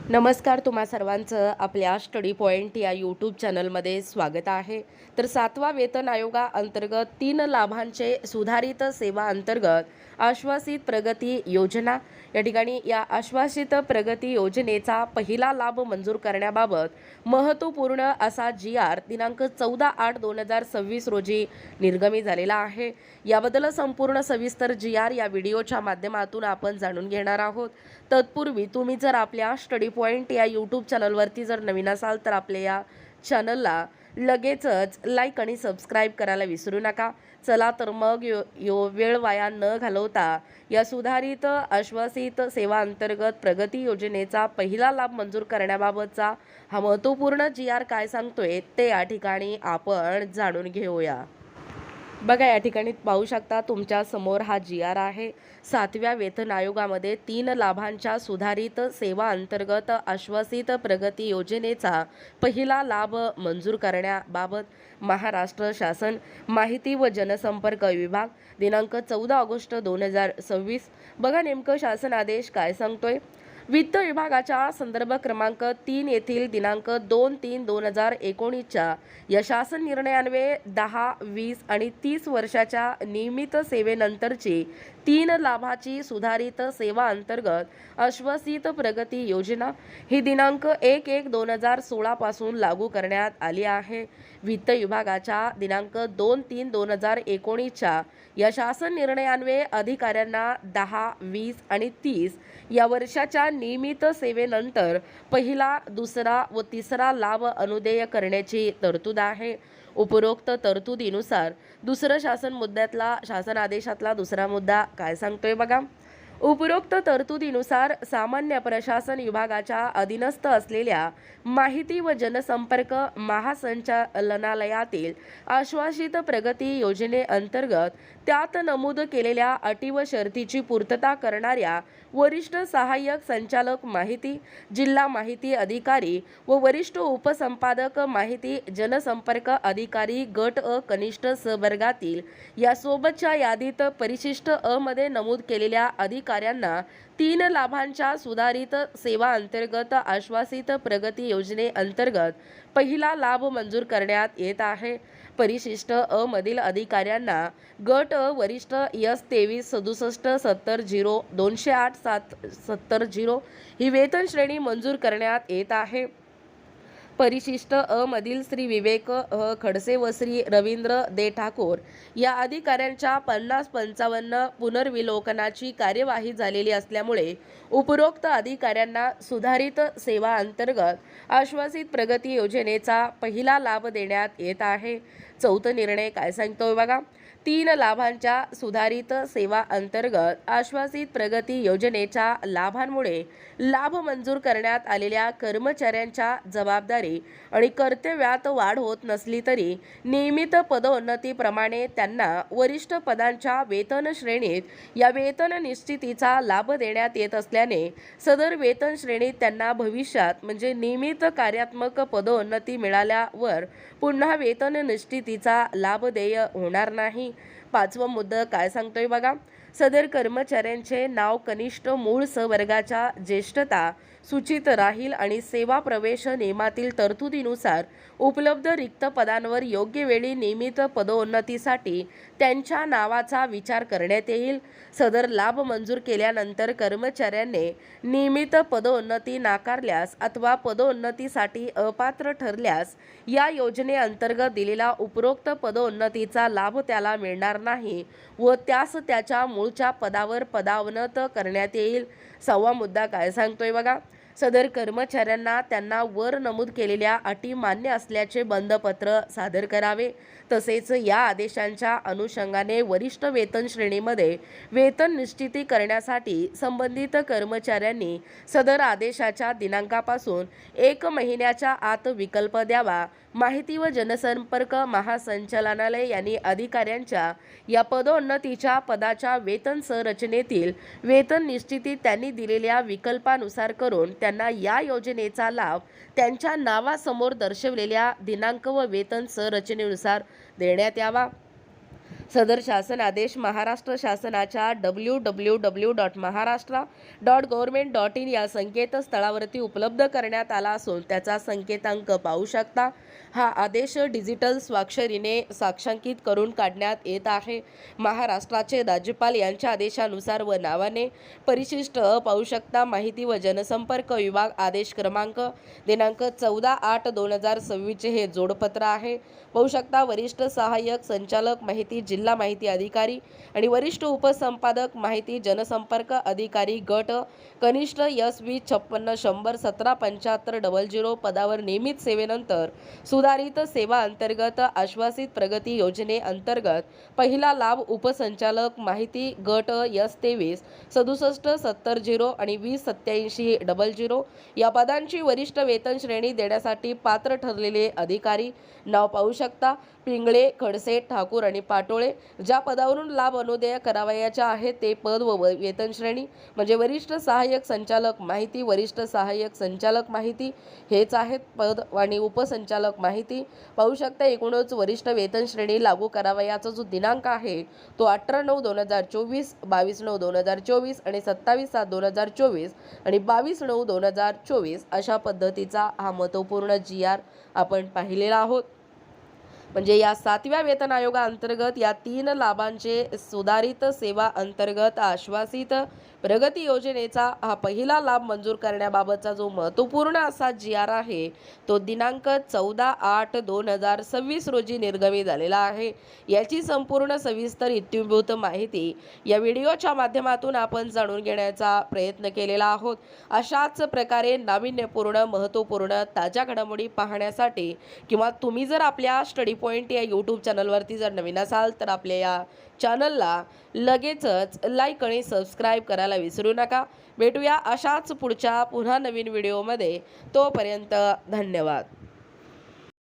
नमस्कार, तुम्हा सर्वांचं आपल्या स्टडी पॉइंट या यूट्यूब चॅनलमध्ये स्वागत आहे। तर 7वा वेतन आयोगाअंतर्गत 3 लाभांचे सुधारित सेवा अंतर्गत आश्वासित प्रगती योजना या ठिकाणी या आश्वासित प्रगती योजनेचा पहिला लाभ मंजूर करण्याबाबत महत्त्वपूर्ण असा जी.आर दिनांक 14/8/2026 रोजी निर्गमित झालेला आहे। याबद्दल संपूर्ण सविस्तर जी.आर या व्हिडिओच्या माध्यमातून आपण जाणून घेणार आहोत। तत्पूर्वी तुम्ही जर आपल्या स्टडी पॉइंट या यूट्यूब चॅनलवरती जर नवीन असाल तर आपल्या या चॅनलला लगेचच लाईक आणि सबस्क्राईब करायला विसरू नका। चला तर मग यो वेळ वाया न घालवता या सुधारित आश्वासित सेवा अंतर्गत प्रगती योजनेचा पहिला लाभ मंजूर करण्याबाबतचा हा महत्त्वपूर्ण जी.आर काय सांगतोय ते या ठिकाणी आपण जाणून घेऊया। बघा, या ठिकाणी पाहू शकता तुमच्या समोर हा जी.आर आहे। 7व्या वेतन आयोगामध्ये 3 लाभांच्या सुधारित सेवा अंतर्गत आश्वासित प्रगती योजनेचा पहिला लाभ मंजूर करण्याबाबत महाराष्ट्र शासन माहिती व जनसंपर्क विभाग दिनांक 14 ऑगस्ट 2026। बघा, नेमकं शासन आदेश काय सांगतोय। वित्त विभागाच्या संदर्भ क्रमांक 3 येथील दिनांक 2/3/2019च्या या शासन निर्णयान्वये 10, 20 आणि 30 वर्षाच्या नियमित सेवेनंतरची 3 लाभाची सुधारित सेवा अंतर्गत आश्वासित प्रगती योजना ही दिनांक 1/1/2016 पासून लागू करण्यात आली आहे। वित्त विभागाच्या दिनांक 2/3/2019च्या या शासन निर्णयान्वये अधिकाऱ्यांना 10, 20 आणि 30 या वर्षाच्या नियमित सेवेनंतर पहिला, दुसरा व तिसरा लाभ अनुदेय करण्याची तरतूद आहे। उपरोक्त तरतुदीनुसार दुसरं शासन आदेशातला दुसरा मुद्दा काय सांगतोय बघा। उपरोक्त तरतुदीनुसार सामान्य प्रशासन विभागाच्या अधीनस्थ असलेल्या माहिती व जनसंपर्क महासंचालनालयातील आश्वासित प्रगती योजनेअंतर्गत त्यात नमूद केलेल्या अटी व शर्तीची पूर्तता करणाऱ्या वरिष्ठ सहाय्यक संचालक माहिती, जिल्हा माहिती अधिकारी व वरिष्ठ उपसंपादक माहिती जनसंपर्क अधिकारी गट अ कनिष्ठ सहवर्गातील यासोबतच्या यादीत परिशिष्ट अ मध्ये नमूद केलेल्या अधिकाऱ्यांना 3 लाभांच्या सुधारित सेवा अंतर्गत आश्वासित प्रगती योजनेअंतर्गत पहिला लाभ मंजूर करण्यात येत आहे। परिशिष्ट अ मधील अधिकाऱ्यांना गट अ वरिष्ठ S23670208 ही वेतन श्रेणी मंजूर करण्यात येत आहे। परिशिष्ट अ मधील श्री विवेक खडसे व श्री रवींद्र दे ठाकूर या अधिकाऱ्यांच्या 50-55 पुनर्विलोकनाची कार्यवाही झालेली असल्यामुळे उपरोक्त अधिकाऱ्यांना सुधारित सेवा अंतर्गत आश्वासित प्रगती योजनेचा पहिला लाभ देण्यात येत आहे। चौथा निर्णय काय सांगतोय बघा। 3 लाभांच्या सुधारित सेवा अंतर्गत आश्वासित प्रगती योजनेच्या लाभांमुळे लाभ मंजूर करण्यात आलेल्या कर्मचाऱ्यांच्या जबाबदारी आणि कर्तव्यात वाढ होत नसली तरी नियमित पदोन्नतीप्रमाणे त्यांना वरिष्ठ पदांच्या वेतन श्रेणीत या वेतन निश्चितीचा लाभ देण्यात येत असल्याने सदर वेतन श्रेणीत त्यांना भविष्यात म्हणजे नियमित कार्यात्मक पदोन्नती मिळाल्यावर पुन्हा वेतन निश्चितीचा लाभ देय होणार नाही। 5वा मुद्दा काय सांगतोय बघा। सदर कर्मचाऱ्यांचे नाव कनिष्ठ मूळ सहवर्गाच्या ज्येष्ठता सूचित राहील आणि सेवा प्रवेश नियमातील तरतुदीनुसार उपलब्ध रिक्त पदांवर योग्य वेळी नियमित पदोन्नतीसाठी त्यांच्या नावाचा विचार करण्यात येईल। सदर लाभ मंजूर केल्यानंतर कर्मचाऱ्यांनी नियमित पदोन्नती नाकारल्यास अथवा पदोन्नतीसाठी अपात्र ठरल्यास या योजनेअंतर्गत दिलेला उपरोक्त पदोन्नतीचा लाभ त्याला मिळणार नाही व त्यास त्याच्या मूळच्या पदावर पदावनत करण्यात येईल। 6वा मुद्दा काय सांगतोय बघा। सदर कर्मचाऱ्यांना त्यांना वर नमूद केलेल्या अटी मान्य असल्याचे बंधपत्र सादर करावे। तसेच या आदेशांच्या अनुषंगाने वरिष्ठ वेतन श्रेणीमध्ये वेतन निश्चिती करण्यासाठी संबंधित कर्मचाऱ्यांनी सदर आदेशाच्या दिनांकापासून 1 महिन्याच्या आत विकल्प द्यावा। माहिती व जनसंपर्क महासंचालनालय यांनी अधिकाऱ्यांच्या या पदोन्नतीच्या पदाच्या वेतन संरचनेतील वेतन निश्चिती त्यांनी दिलेल्या विकल्पानुसार करून त्यांना या योजनेचा लाभ त्यांच्या नावासमोर दर्शवलेल्या दिनांक व वेतन संरचनेनुसार देण्यात यावा। सदर शासन आदेश महाराष्ट्र शासनाच्या www.maharashtra.government.in या संकेतस्थळावरती उपलब्ध करण्यात आला असून त्याचा संकेतांक पाहू शकता. हा आदेश डिजिटल स्वाक्षरीने साक्षांकित करून काढण्यात येत आहे. महाराष्ट्राचे राज्यपाल यांच्या आदेशानुसार व नावाने परिशिष्ट पाहू शकता. माहिती व जनसंपर्क विभाग आदेश क्रमांक दिनांक 14/8/2026 चे हे जोडपत्र आहे. पाहू शकता. वरिष्ठ सहाय्यक संचालक माहिती जिल्हा माहिती अधिकारी आणि वरिष्ठ उपसंपादक माहिती जनसंपर्क अधिकारी गट कनिष्ठ SV 56 100 17 75 पदावर नियमित सेवेनंतर सुधारित सेवा अंतर्गत आश्वासित प्रगती योजने अंतर्गत पहिला लाभ उपसंचालक माहिती गट S23 67 70 आणि 20 87 00 या पदांची वरिष्ठ वेतन श्रेणी देण्यासाठी पात्र ठरलेले अधिकारी नाव पाहू शकता. पिंगळे, खडसे, ठाकूर आणि पाटोळे ज्या पदावरून लाभ अनुदेय करावयाच्या आहेत ते पद व वेतन श्रेणी म्हणजे वरिष्ठ सहाय्यक संचालक माहिती, वरिष्ठ सहाय्यक संचालक माहिती हेच आहेत पद आणि उपसंचालक माहिती पाहू शकता. एकूणच वरिष्ठ वेतन श्रेणी लागू करावयाचा जो दिनांक आहे तो 18/9/2024, 22/9/2024 आणि 27/7/2024 आणि 22/9/2024 अशा पद्धतीचा हा महत्त्वपूर्ण GR आपण पाहिलेला आहोत. म्हणजे या 7व्या वेतन आयोगाअंतर्गत या 3 लाभांचे सुधारित सेवा अंतर्गत आश्वासित प्रगती योजनेचा हा पहिला लाभ मंजूर करण्याबाबतचा जो महत्त्वपूर्ण असा GR आहे तो दिनांक 14/8/2026 रोजी निर्गमित झालेला आहे. याची संपूर्ण सविस्तर इत्थंभूत माहिती या व्हिडिओच्या माध्यमातून आपण जाणून घेण्याचा प्रयत्न केलेला आहोत. अशाच प्रकारे नाविन्यपूर्ण महत्त्वपूर्ण ताज्या घडामोडी पाहण्यासाठी किंवा तुम्ही जर आपल्या स्टडी पॉइंट या यूट्यूब चॅनलवरती जर नवीन असाल तर आपल्या या चॅनलला लगेचच लाईक आणि सबस्क्राईब करायला विसरू नका. भेटूया अशाच पुढच्या पुन्हा नवीन व्हिडिओमध्ये. तोपर्यंत धन्यवाद.